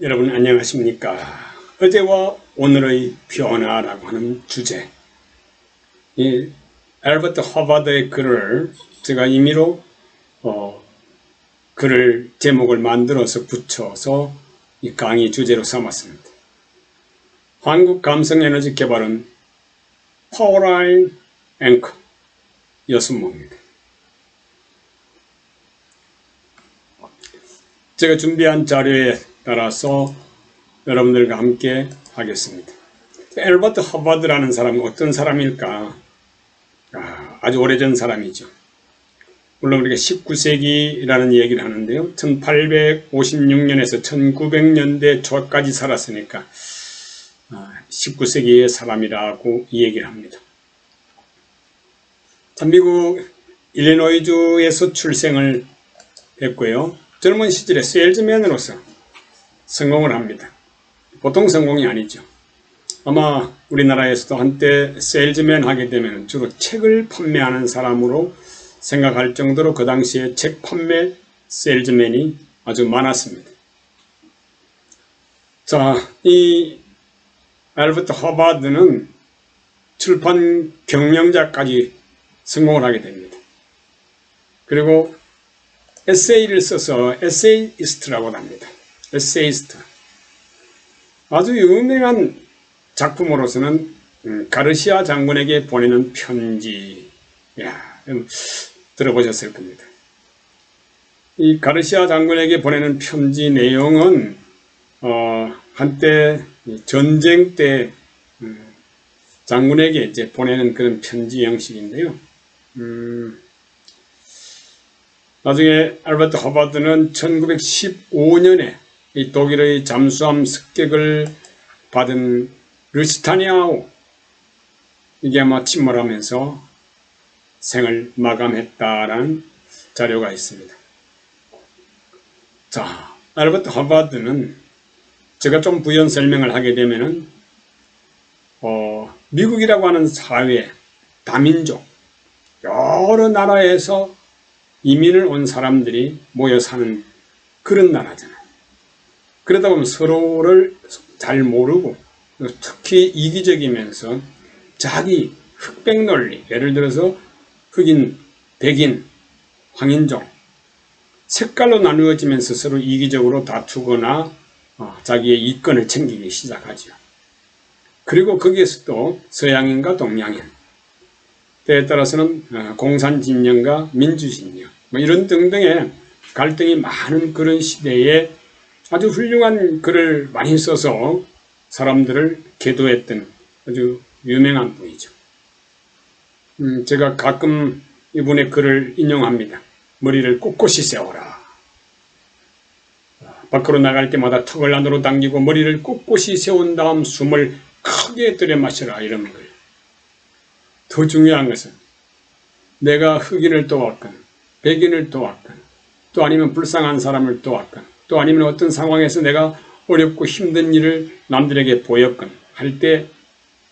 여러분 안녕하십니까? 어제와 오늘의 변화라고 하는 주제, 이 알버트 허버드의 글을 제가 임의로 글을 제목을 만들어서 붙여서 이 강의 주제로 삼았습니다. 한국 감성에너지 개발은 파워라인 앵커 여순모입니다. 제가 준비한 자료에 따라서 여러분들과 함께 하겠습니다. 알버트 허버드라는 사람은 어떤 사람일까? 아주 오래전 사람이죠. 물론 우리가 19세기라는 얘기를 하는데요. 1856년에서 1900년대 초까지 살았으니까 19세기의 사람이라고 이 얘기를 합니다. 미국 일리노이주에서 출생을 했고요. 젊은 시절에 세일즈맨으로서 성공을 합니다. 보통 성공이 아니죠. 아마 우리나라에서도 한때 세일즈맨 하게 되면 주로 책을 판매하는 사람으로 생각할 정도로 그 당시에 책 판매 세일즈맨이 아주 많았습니다. 자, 이 알버트 허버드는 출판 경영자까지 성공을 하게 됩니다. 그리고 에세이를 써서 에세이스트라고 합니다. 에세이스트. 아주 유명한 작품으로서는 가르시아 장군에게 보내는 편지. 들어보셨을 겁니다. 이 가르시아 장군에게 보내는 편지 내용은 한때 전쟁 때 장군에게 이제 보내는 그런 편지 형식인데요. 나중에 알버트 허버드는 1915년에 이 독일의 잠수함 습격을 받은 르시타니아우, 이게 아마 침몰하면서 생을 마감했다라는 자료가 있습니다. 자, 알버트 허버드는 제가 좀 부연 설명을 하게 되면은 미국이라고 하는 사회, 다민족, 여러 나라에서 이민을 온 사람들이 모여 사는 그런 나라잖아요. 그러다 보면 서로를 잘 모르고 특히 이기적이면서 자기 흑백 논리, 예를 들어서 흑인, 백인, 황인종 색깔로 나누어지면서 서로 이기적으로 다투거나 자기의 이권을 챙기기 시작하죠. 그리고 거기에서 또 서양인과 동양인, 때에 따라서는 공산진영과 민주진영, 이런 등등의 갈등이 많은 그런 시대에 아주 훌륭한 글을 많이 써서 사람들을 계도했던 아주 유명한 분이죠. 제가 가끔 이분의 글을 인용합니다. 머리를 꼿꼿이 세워라. 밖으로 나갈 때마다 턱을 안으로 당기고 머리를 꼿꼿이 세운 다음 숨을 크게 들여 마셔라, 이런 글. 더 중요한 것은 내가 흑인을 도왔건 백인을 도왔건 또 아니면 불쌍한 사람을 도왔건 또 아니면 어떤 상황에서 내가 어렵고 힘든 일을 남들에게 보였건 할 때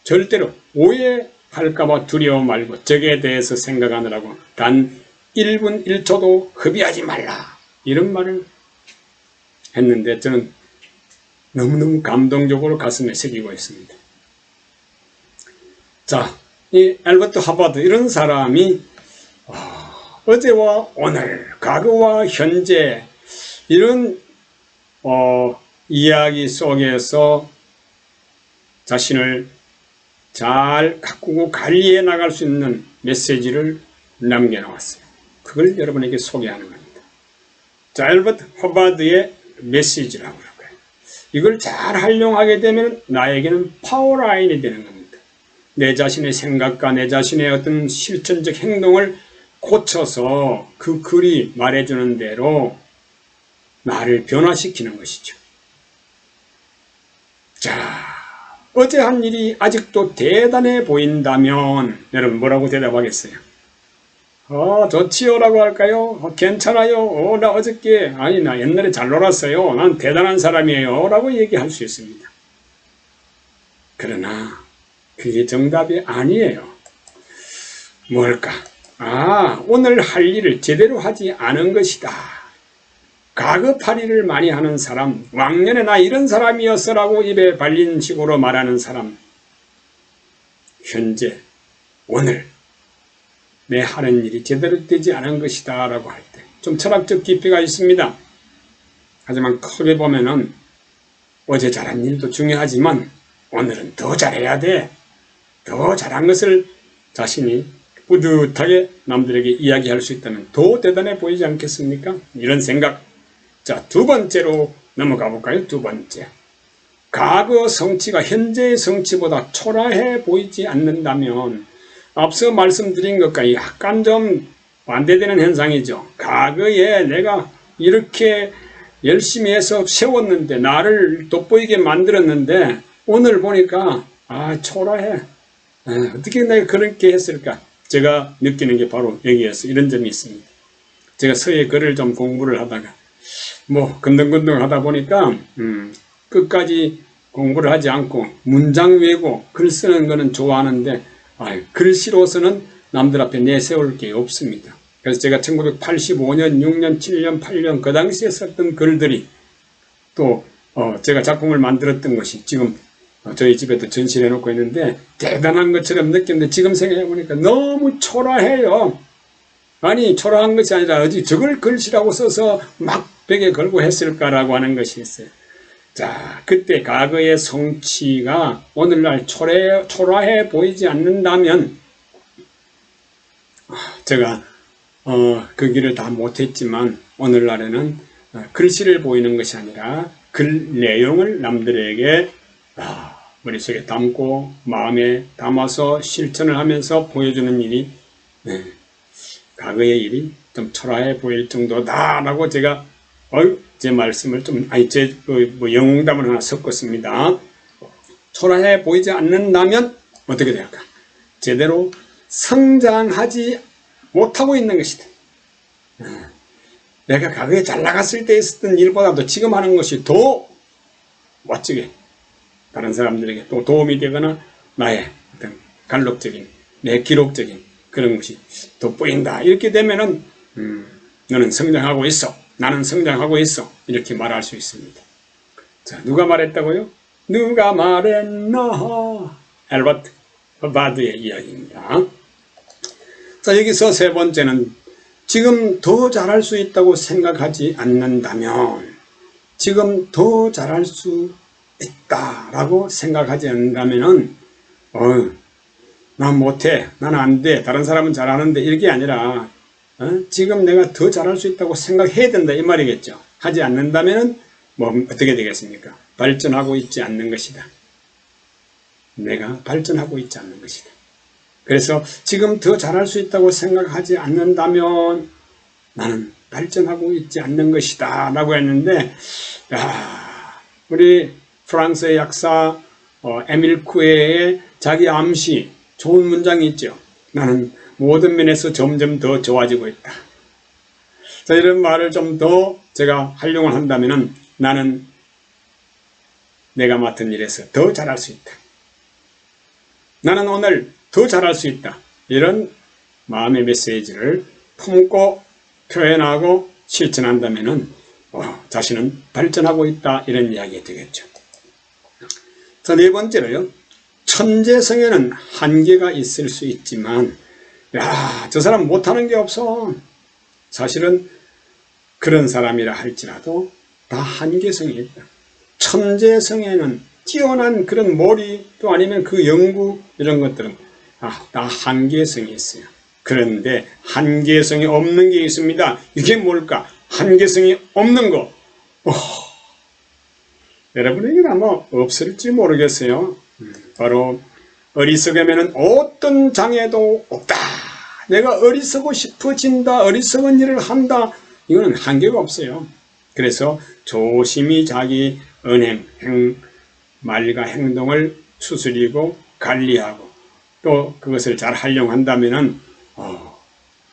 절대로 오해할까봐 두려워 말고 저기에 대해서 생각하느라고 단 1분 1초도 허비하지 말라, 이런 말을 했는데 저는 너무너무 감동적으로 가슴에 새기고 있습니다. 자, 이 알버트 허버드, 이런 사람이 어제와 오늘, 과거와 현재, 이런 이야기 속에서 자신을 잘 가꾸고 관리해 나갈 수 있는 메시지를 남겨놓았어요. 그걸 여러분에게 소개하는 겁니다. 자, 알버트 허버드의 메시지라고 할까요? 이걸 잘 활용하게 되면 나에게는 파워라인이 되는 겁니다. 내 자신의 생각과 내 자신의 어떤 실천적 행동을 고쳐서 그 글이 말해주는 대로 나를 변화시키는 것이죠. 자, 어제 한 일이 아직도 대단해 보인다면 여러분 뭐라고 대답하겠어요? 좋지요 라고 할까요? 괜찮아요. 나 어저께, 아니 나 옛날에 잘 놀았어요. 난 대단한 사람이에요 라고 얘기할 수 있습니다. 그러나 그게 정답이 아니에요. 뭘까? 오늘 할 일을 제대로 하지 않은 것이다. 과거팔이를 많이 하는 사람, 왕년에 나 이런 사람이었어라고 입에 발린 식으로 말하는 사람, 현재, 오늘 내 하는 일이 제대로 되지 않은 것이다 라고 할 때 좀 철학적 깊이가 있습니다. 하지만 크게 보면은 어제 잘한 일도 중요하지만 오늘은 더 잘해야 돼. 더 잘한 것을 자신이 뿌듯하게 남들에게 이야기할 수 있다면 더 대단해 보이지 않겠습니까? 이런 생각. 자, 두 번째로 넘어가 볼까요? 두 번째. 과거 성취가 현재의 성취보다 초라해 보이지 않는다면 앞서 말씀드린 것과 약간 좀 반대되는 현상이죠. 과거에 내가 이렇게 열심히 해서 세웠는데 나를 돋보이게 만들었는데 오늘 보니까 초라해. 어떻게 내가 그렇게 했을까? 제가 느끼는 게 바로 여기에서 이런 점이 있습니다. 제가 서예 글을 좀 공부를 하다가 건등건등 하다 보니까 끝까지 공부를 하지 않고 문장 외고 글 쓰는 거는 좋아하는데 글씨로서는 남들 앞에 내세울 게 없습니다. 그래서 제가 1985년, 6년, 7년, 8년 그 당시에 썼던 글들이 또 제가 작품을 만들었던 것이 지금 저희 집에도 전시를 해놓고 있는데 대단한 것처럼 느꼈는데 지금 생각해보니까 너무 초라해요. 아니 초라한 것이 아니라 어디 저걸 글씨라고 써서 막 벽에 걸고 했을까라고 하는 것이 있어요. 자, 그때 과거의 성취가 오늘날 초라해 보이지 않는다면 제가 그 길을 다 못했지만 오늘날에는 글씨를 보이는 것이 아니라 글 내용을 남들에게 머릿속에 담고 마음에 담아서 실천을 하면서 보여주는 일이 과거의 일이 좀 초라해 보일 정도다라고 제가 제 말씀을 제 영웅담을 하나 섞었습니다. 초라해 보이지 않는다면 어떻게 될까? 제대로 성장하지 못하고 있는 것이다. 내가 과거에 잘 나갔을 때 있었던 일보다도 지금 하는 것이 더 멋지게 다른 사람들에게 또 도움이 되거나 나의 어떤 간록적인 내 기록적인 그런 것이 돋보인다. 이렇게 되면은 너는 성장하고 있어. 나는 성장하고 있어. 이렇게 말할 수 있습니다. 자, 누가 말했다고요? 누가 말했나? 앨버트 바드의 이야기입니다. 자, 여기서 세 번째는 지금 더 잘할 수 있다고 생각하지 않는다면 지금 더 잘할 수 있다라고 생각하지 않는다면은 난 못해, 난 안 돼, 다른 사람은 잘하는데 이게 아니라 지금 내가 더 잘할 수 있다고 생각해야 된다 이 말이겠죠. 하지 않는다면은 어떻게 되겠습니까? 발전하고 있지 않는 것이다. 내가 발전하고 있지 않는 것이다. 그래서 지금 더 잘할 수 있다고 생각하지 않는다면 나는 발전하고 있지 않는 것이다 라고 했는데 우리 프랑스의 약사 에밀 쿠에의 자기 암시 좋은 문장이 있죠. 나는 모든 면에서 점점 더 좋아지고 있다. 자, 이런 말을 좀 더 제가 활용을 한다면 나는 내가 맡은 일에서 더 잘할 수 있다. 나는 오늘 더 잘할 수 있다. 이런 마음의 메시지를 품고 표현하고 실천한다면 자신은 발전하고 있다. 이런 이야기가 되겠죠. 자, 네 번째로요. 천재성에는 한계가 있을 수 있지만 저 사람 못하는 게 없어. 사실은 그런 사람이라 할지라도 다 한계성이 있다. 천재성에는 뛰어난 그런 머리 또 아니면 그 연구 이런 것들은 다 한계성이 있어요. 그런데 한계성이 없는 게 있습니다. 이게 뭘까? 한계성이 없는 거. 여러분에게는 아마 없을지 모르겠어요. 바로 어리석으면 어떤 장애도 없다. 내가 어리석고 싶어진다. 어리석은 일을 한다. 이거는 한계가 없어요. 그래서 조심히 자기 언행, 말과 행동을 추스리고 관리하고 또 그것을 잘 활용한다면은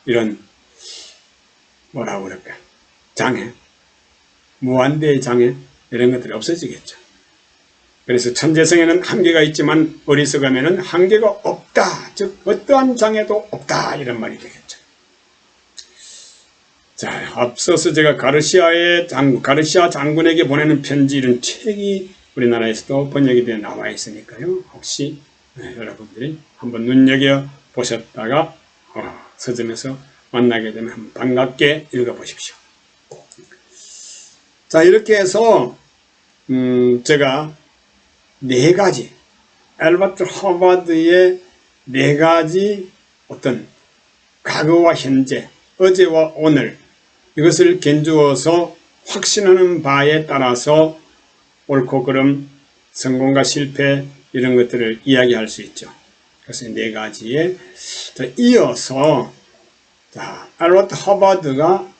이런 뭐라고 그럴까? 장애, 무한대의 장애 이런 것들이 없어지겠죠. 그래서 천재성에는 한계가 있지만 어리석으면 한계가 없다. 즉 어떠한 장애도 없다. 이런 말이 되겠죠. 자, 앞서서 제가 가르시아 장군에게 보내는 편지 이런 책이 우리나라에서도 번역이 되어 나와 있으니까요. 혹시 여러분들이 한번 눈여겨 보셨다가 서점에서 만나게 되면 한번 반갑게 읽어보십시오. 자, 이렇게 해서 제가 네 가지 엘버트 허버드의 네 가지 어떤 과거와 현재, 어제와 오늘 이것을 견주어서 확신하는 바에 따라서 옳고 그름, 성공과 실패 이런 것들을 이야기할 수 있죠. 그래서 네 가지에 이어서 엘버트 허버드가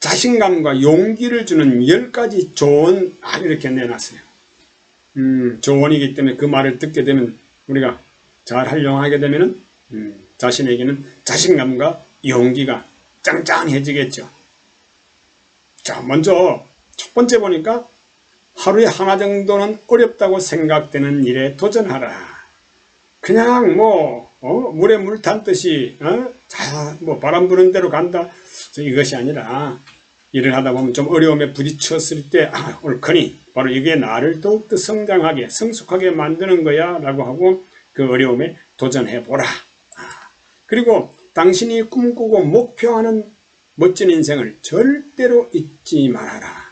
자신감과 용기를 주는 10가지 조언 이렇게 내놨어요. 조언이기 때문에 그 말을 듣게 되면 우리가 잘 활용하게 되면 자신에게는 자신감과 용기가 짱짱해지겠죠. 자, 먼저 첫 번째 보니까 하루에 하나 정도는 어렵다고 생각되는 일에 도전하라. 그냥 물에 물 탄듯이 바람 부는 대로 간다. 이것이 아니라 일을 하다 보면 좀 어려움에 부딪혔을 때 옳거니 바로 이게 나를 더욱더 성장하게 성숙하게 만드는 거야 라고 하고 그 어려움에 도전해보라. 그리고 당신이 꿈꾸고 목표하는 멋진 인생을 절대로 잊지 말아라.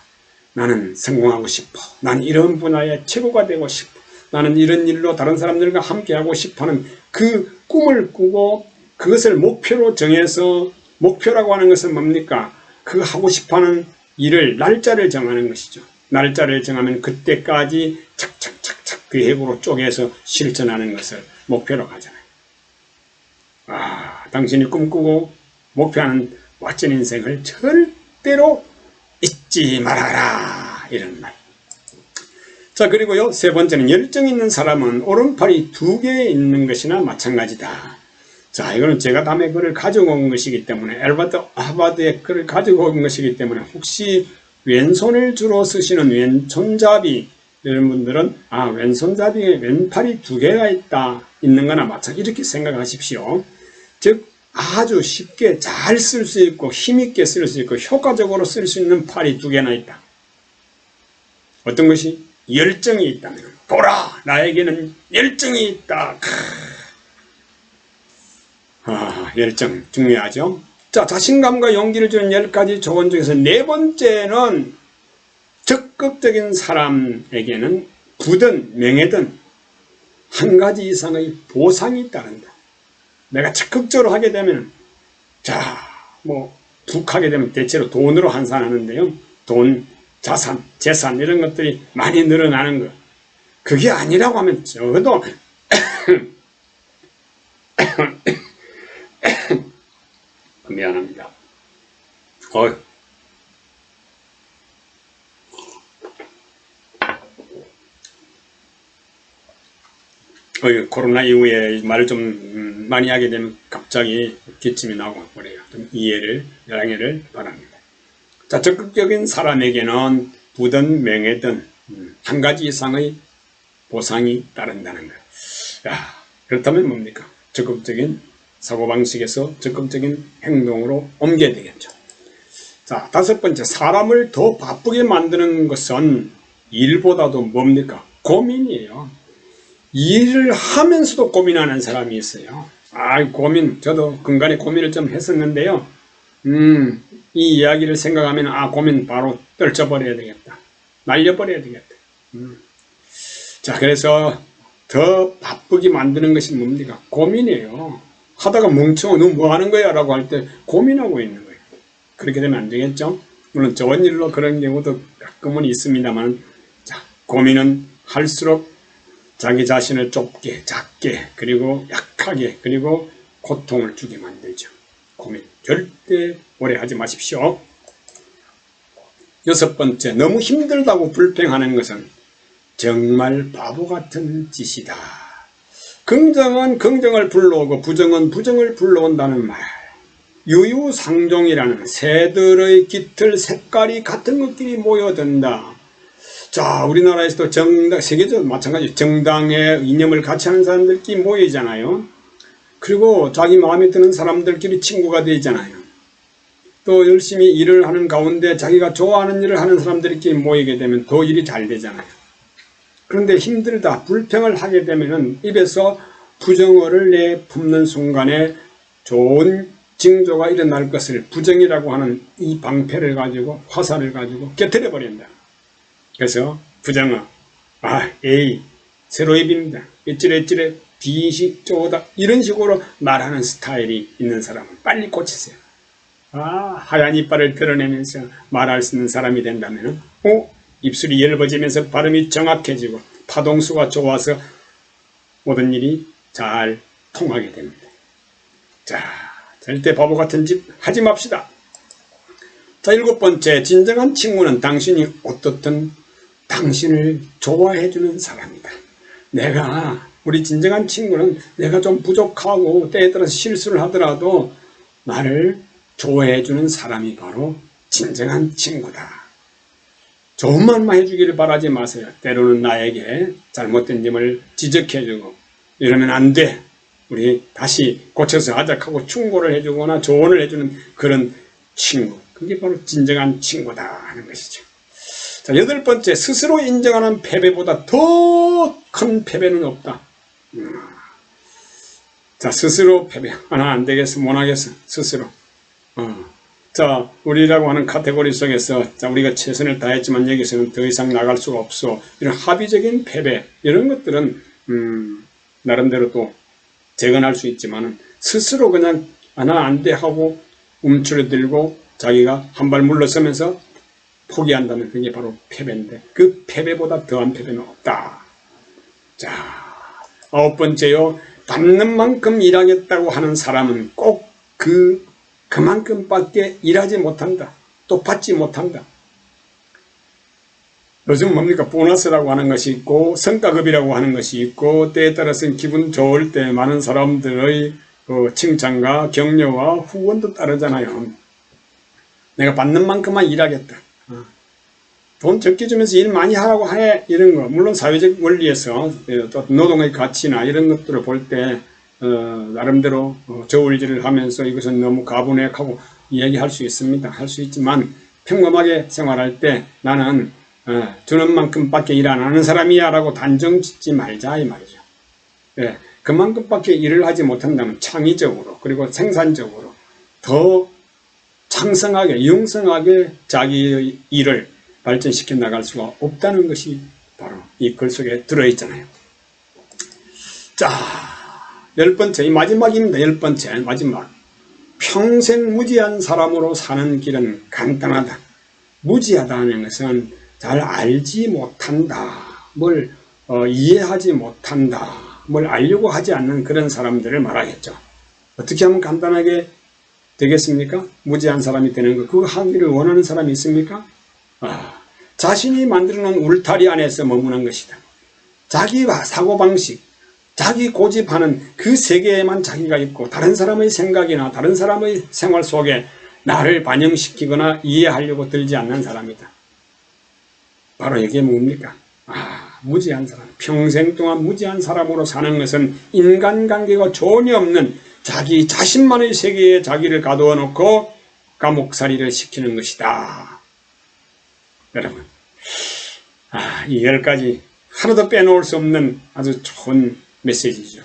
나는 성공하고 싶어. 나는 이런 분야의 최고가 되고 싶어. 나는 이런 일로 다른 사람들과 함께하고 싶어하는 그 꿈을 꾸고 그것을 목표로 정해서, 목표라고 하는 것은 뭡니까? 그 하고 싶어하는 일을 날짜를 정하는 것이죠. 날짜를 정하면 그때까지 착착착착 계획으로 쪼개서 실천하는 것을 목표로 가잖아요. 당신이 꿈꾸고 목표하는 멋진 인생을 절대로 잊지 말아라. 이런 말. 자, 그리고요, 세 번째는 열정 있는 사람은 오른팔이 2개 있는 것이나 마찬가지다. 자, 이거는 제가 다음에 글을 가지고 온 것이기 때문에, 엘버트 허버드의 글을 가지고 온 것이기 때문에, 혹시 왼손을 주로 쓰시는 왼손잡이 이런 분들은 왼손잡이에 왼팔이 2개가 있는 거나 마찬가지 이렇게 생각하십시오. 즉 아주 쉽게 잘 쓸 수 있고 힘있게 쓸 수 있고 효과적으로 쓸 수 있는 팔이 2개나 있다. 어떤 것이? 열정이 있다면 보라, 나에게는 열정이 있다. 열정 중요하죠. 자, 자신감과 용기를 주는 10가지 조언 중에서 네 번째는 적극적인 사람에게는 부든 명예든 한 가지 이상의 보상이 따른다. 내가 적극적으로 하게 되면, 툭 하게 되면 대체로 돈으로 환산하는데요. 돈, 자산, 재산 이런 것들이 많이 늘어나는 것. 그게 아니라고 하면 적어도 미안합니다. 코로나 이후에 말을 좀 많이 하게 되면 갑자기 기침이 나고 그래요. 좀 양해를 바랍니다. 자, 적극적인 사람에게는 부든 명예든 한 가지 이상의 보상이 따른다는 것. 그렇다면 뭡니까? 적극적인 사고방식에서 적극적인 행동으로 옮겨야 되겠죠. 자, 다섯 번째, 사람을 더 바쁘게 만드는 것은 일보다도 뭡니까? 고민이에요. 일을 하면서도 고민하는 사람이 있어요. 저도 근간에 고민을 좀 했었는데요. 이 이야기를 생각하면 고민 바로 떨쳐버려야 되겠다. 날려버려야 되겠다. 자, 그래서 더 바쁘게 만드는 것이 뭡니까? 고민이에요. 하다가 멍청어, 너 뭐 하는 거야? 라고 할 때 고민하고 있는 거예요. 그렇게 되면 안 되겠죠? 물론 좋은 일로 그런 경우도 가끔은 있습니다만, 자, 고민은 할수록 자기 자신을 좁게, 작게, 그리고 약하게, 그리고 고통을 주게 만들죠. 고민 절대 오래 하지 마십시오. 여섯 번째, 너무 힘들다고 불평하는 것은 정말 바보 같은 짓이다. 긍정은 긍정을 불러오고 부정은 부정을 불러온다는 말. 유유상종이라는 새들의 깃털 색깔이 같은 것들이 모여든다. 자, 우리나라에서도 세계적으로 마찬가지 정당의 이념을 같이 하는 사람들끼리 모이잖아요. 그리고 자기 마음에 드는 사람들끼리 친구가 되잖아요. 또 열심히 일을 하는 가운데 자기가 좋아하는 일을 하는 사람들끼리 모이게 되면 더 일이 잘 되잖아요. 그런데 힘들다, 불평을 하게 되면은 입에서 부정어를 내뿜는 순간에 좋은 징조가 일어날 것을 부정이라고 하는 이 방패를 가지고, 화살을 가지고 깨트려 버린다. 그래서 부정어, 에이, 새로입입니다. 어찌래 비식 쪼다, 이런 식으로 말하는 스타일이 있는 사람은 빨리 고치세요. 하얀 이빨을 드러내면서 말할 수 있는 사람이 된다면, 입술이 엷어지면서 발음이 정확해지고 파동수가 좋아서 모든 일이 잘 통하게 됩니다. 자, 절대 바보 같은 짓 하지 맙시다. 자, 7번째, 진정한 친구는 당신이 어떻든 당신을 좋아해주는 사람이다. 우리 진정한 친구는 내가 좀 부족하고 때에 따라서 실수를 하더라도 나를 좋아해주는 사람이 바로 진정한 친구다. 좋은 말만 해주기를 바라지 마세요. 때로는 나에게 잘못된 점을 지적해주고 이러면 안 돼. 우리 다시 고쳐서 하자고 충고를 해주거나 조언을 해주는 그런 친구. 그게 바로 진정한 친구다 하는 것이죠. 자, 8번째, 스스로 인정하는 패배보다 더 큰 패배는 없다. 자, 스스로 패배. 안 되겠어, 못하겠어, 스스로. 자, 우리라고 하는 카테고리 속에서 우리가 최선을 다했지만 여기서는 더 이상 나갈 수가 없어. 이런 합의적인 패배, 이런 것들은 나름대로 또 재건할 수 있지만 스스로 그냥 안 돼 하고 움츠러들고 자기가 한 발 물러서면서 포기한다면 그게 바로 패배인데 그 패배보다 더한 패배는 없다. 자, 9번째요. 받는 만큼 일하겠다고 하는 사람은 꼭 그만큼밖에 일하지 못한다. 또 받지 못한다. 요즘 뭡니까? 보너스라고 하는 것이 있고 성과급이라고 하는 것이 있고 때에 따라서는 기분 좋을 때 많은 사람들의 칭찬과 격려와 후원도 따르잖아요. 내가 받는 만큼만 일하겠다. 돈 적게 주면서 일 많이 하라고 해. 이런 거. 물론 사회적 원리에서 또 노동의 가치나 이런 것들을 볼 때 나름대로 저울질을 하면서 이것은 너무 가분해하고 이야기할 수 있습니다. 할 수 있지만 평범하게 생활할 때 나는 주는 만큼밖에 일 안 하는 사람이야 라고 단정 짓지 말자 이 말이죠. 그만큼밖에 일을 하지 못한다면 창의적으로 그리고 생산적으로 더 창성하게 융성하게 자기의 일을 발전시켜 나갈 수가 없다는 것이 바로 이 글 속에 들어있잖아요. 자, 10번째, 이 마지막입니다. 10번째, 마지막. 평생 무지한 사람으로 사는 길은 간단하다. 무지하다는 것은 잘 알지 못한다. 뭘 이해하지 못한다. 뭘 알려고 하지 않는 그런 사람들을 말하겠죠. 어떻게 하면 간단하게 되겠습니까? 무지한 사람이 되는 것. 그거 하기를 원하는 사람이 있습니까? 자신이 만들어놓은 울타리 안에서 머무는 것이다. 자기 사고방식, 자기 고집하는 그 세계에만 자기가 있고 다른 사람의 생각이나 다른 사람의 생활 속에 나를 반영시키거나 이해하려고 들지 않는 사람이다. 바로 이게 뭡니까? 무지한 사람. 평생 동안 무지한 사람으로 사는 것은 인간관계가 전혀 없는 자기 자신만의 세계에 자기를 가두어 놓고 감옥살이를 시키는 것이다. 여러분, 이 10가지 하나도 빼놓을 수 없는 아주 좋은 메시지죠.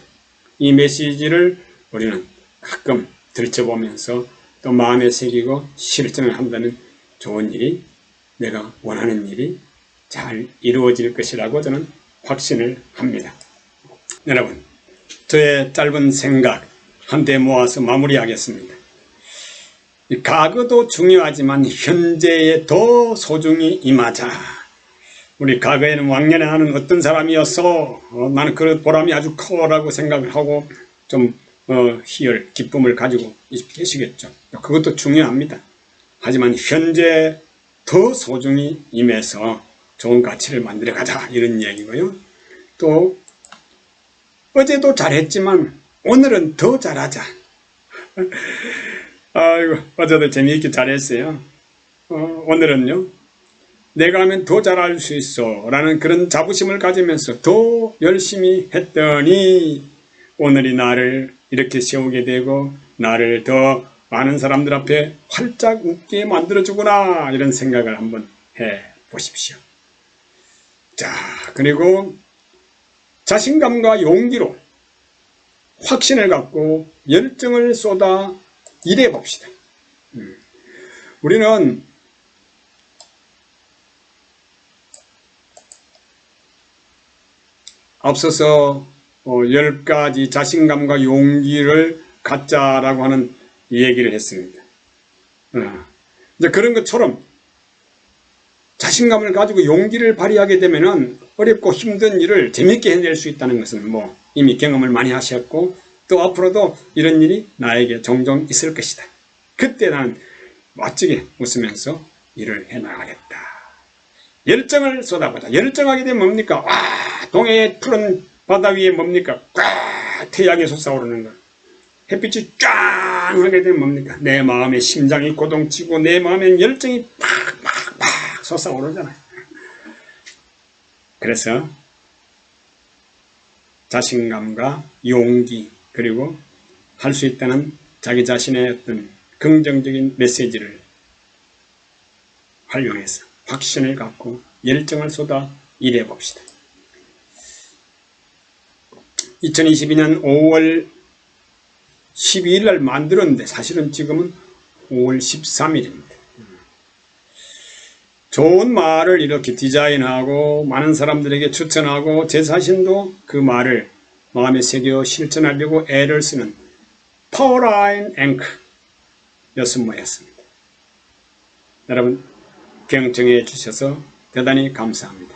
이 메시지를 우리는 가끔 들춰보면서 또 마음에 새기고 실천을 한다는 좋은 일이, 내가 원하는 일이 잘 이루어질 것이라고 저는 확신을 합니다. 여러분, 저의 짧은 생각 한데 모아서 마무리하겠습니다. 과거도 중요하지만 현재에 더 소중히 임하자. 우리 과거에는 왕년에 나는 어떤 사람이었어, 나는 그 보람이 아주 커라고 생각을 하고 좀 희열, 기쁨을 가지고 계시겠죠. 그것도 중요합니다. 하지만 현재 더 소중히 임해서 좋은 가치를 만들어가자, 이런 얘기고요. 또 어제도 잘했지만 오늘은 더 잘하자. 아이고, 어제도 재미있게 잘했어요. 오늘은요, 내가 하면 더 잘할 수 있어 라는 그런 자부심을 가지면서 더 열심히 했더니 오늘이 나를 이렇게 세우게 되고 나를 더 많은 사람들 앞에 활짝 웃게 만들어주구나 이런 생각을 한번 해 보십시오. 자, 그리고 자신감과 용기로 확신을 갖고 열정을 쏟아 일해 봅시다. 우리는 앞서서 10가지 자신감과 용기를 갖자라고 하는 얘기를 했습니다. 이제 그런 것처럼 자신감을 가지고 용기를 발휘하게 되면은 어렵고 힘든 일을 재밌게 해낼 수 있다는 것은 뭐 이미 경험을 많이 하셨고, 또 앞으로도 이런 일이 나에게 종종 있을 것이다. 그때 나는 멋지게 웃으면서 일을 해나가겠다. 열정을 쏟아보자. 열정하게 되면 뭡니까? 와, 동해의 푸른 바다 위에 뭡니까? 꽉 태양이 솟아오르는 것. 햇빛이 쫙 하게 되면 뭡니까? 내 마음에 심장이 고동치고 내 마음엔 열정이 팍팍팍 솟아오르잖아요. 그래서 자신감과 용기, 그리고 할 수 있다는 자기 자신의 어떤 긍정적인 메시지를 활용해서 확신을 갖고 열정을 쏟아 일해 봅시다. 2022년 5월 12일 날 만들었는데 사실은 지금은 5월 13일입니다. 좋은 말을 이렇게 디자인하고 많은 사람들에게 추천하고 제 자신도 그 말을 마음에 새겨 실천하려고 애를 쓰는 파워라인 앵커 6모였습니다. 여러분 경청해 주셔서 대단히 감사합니다.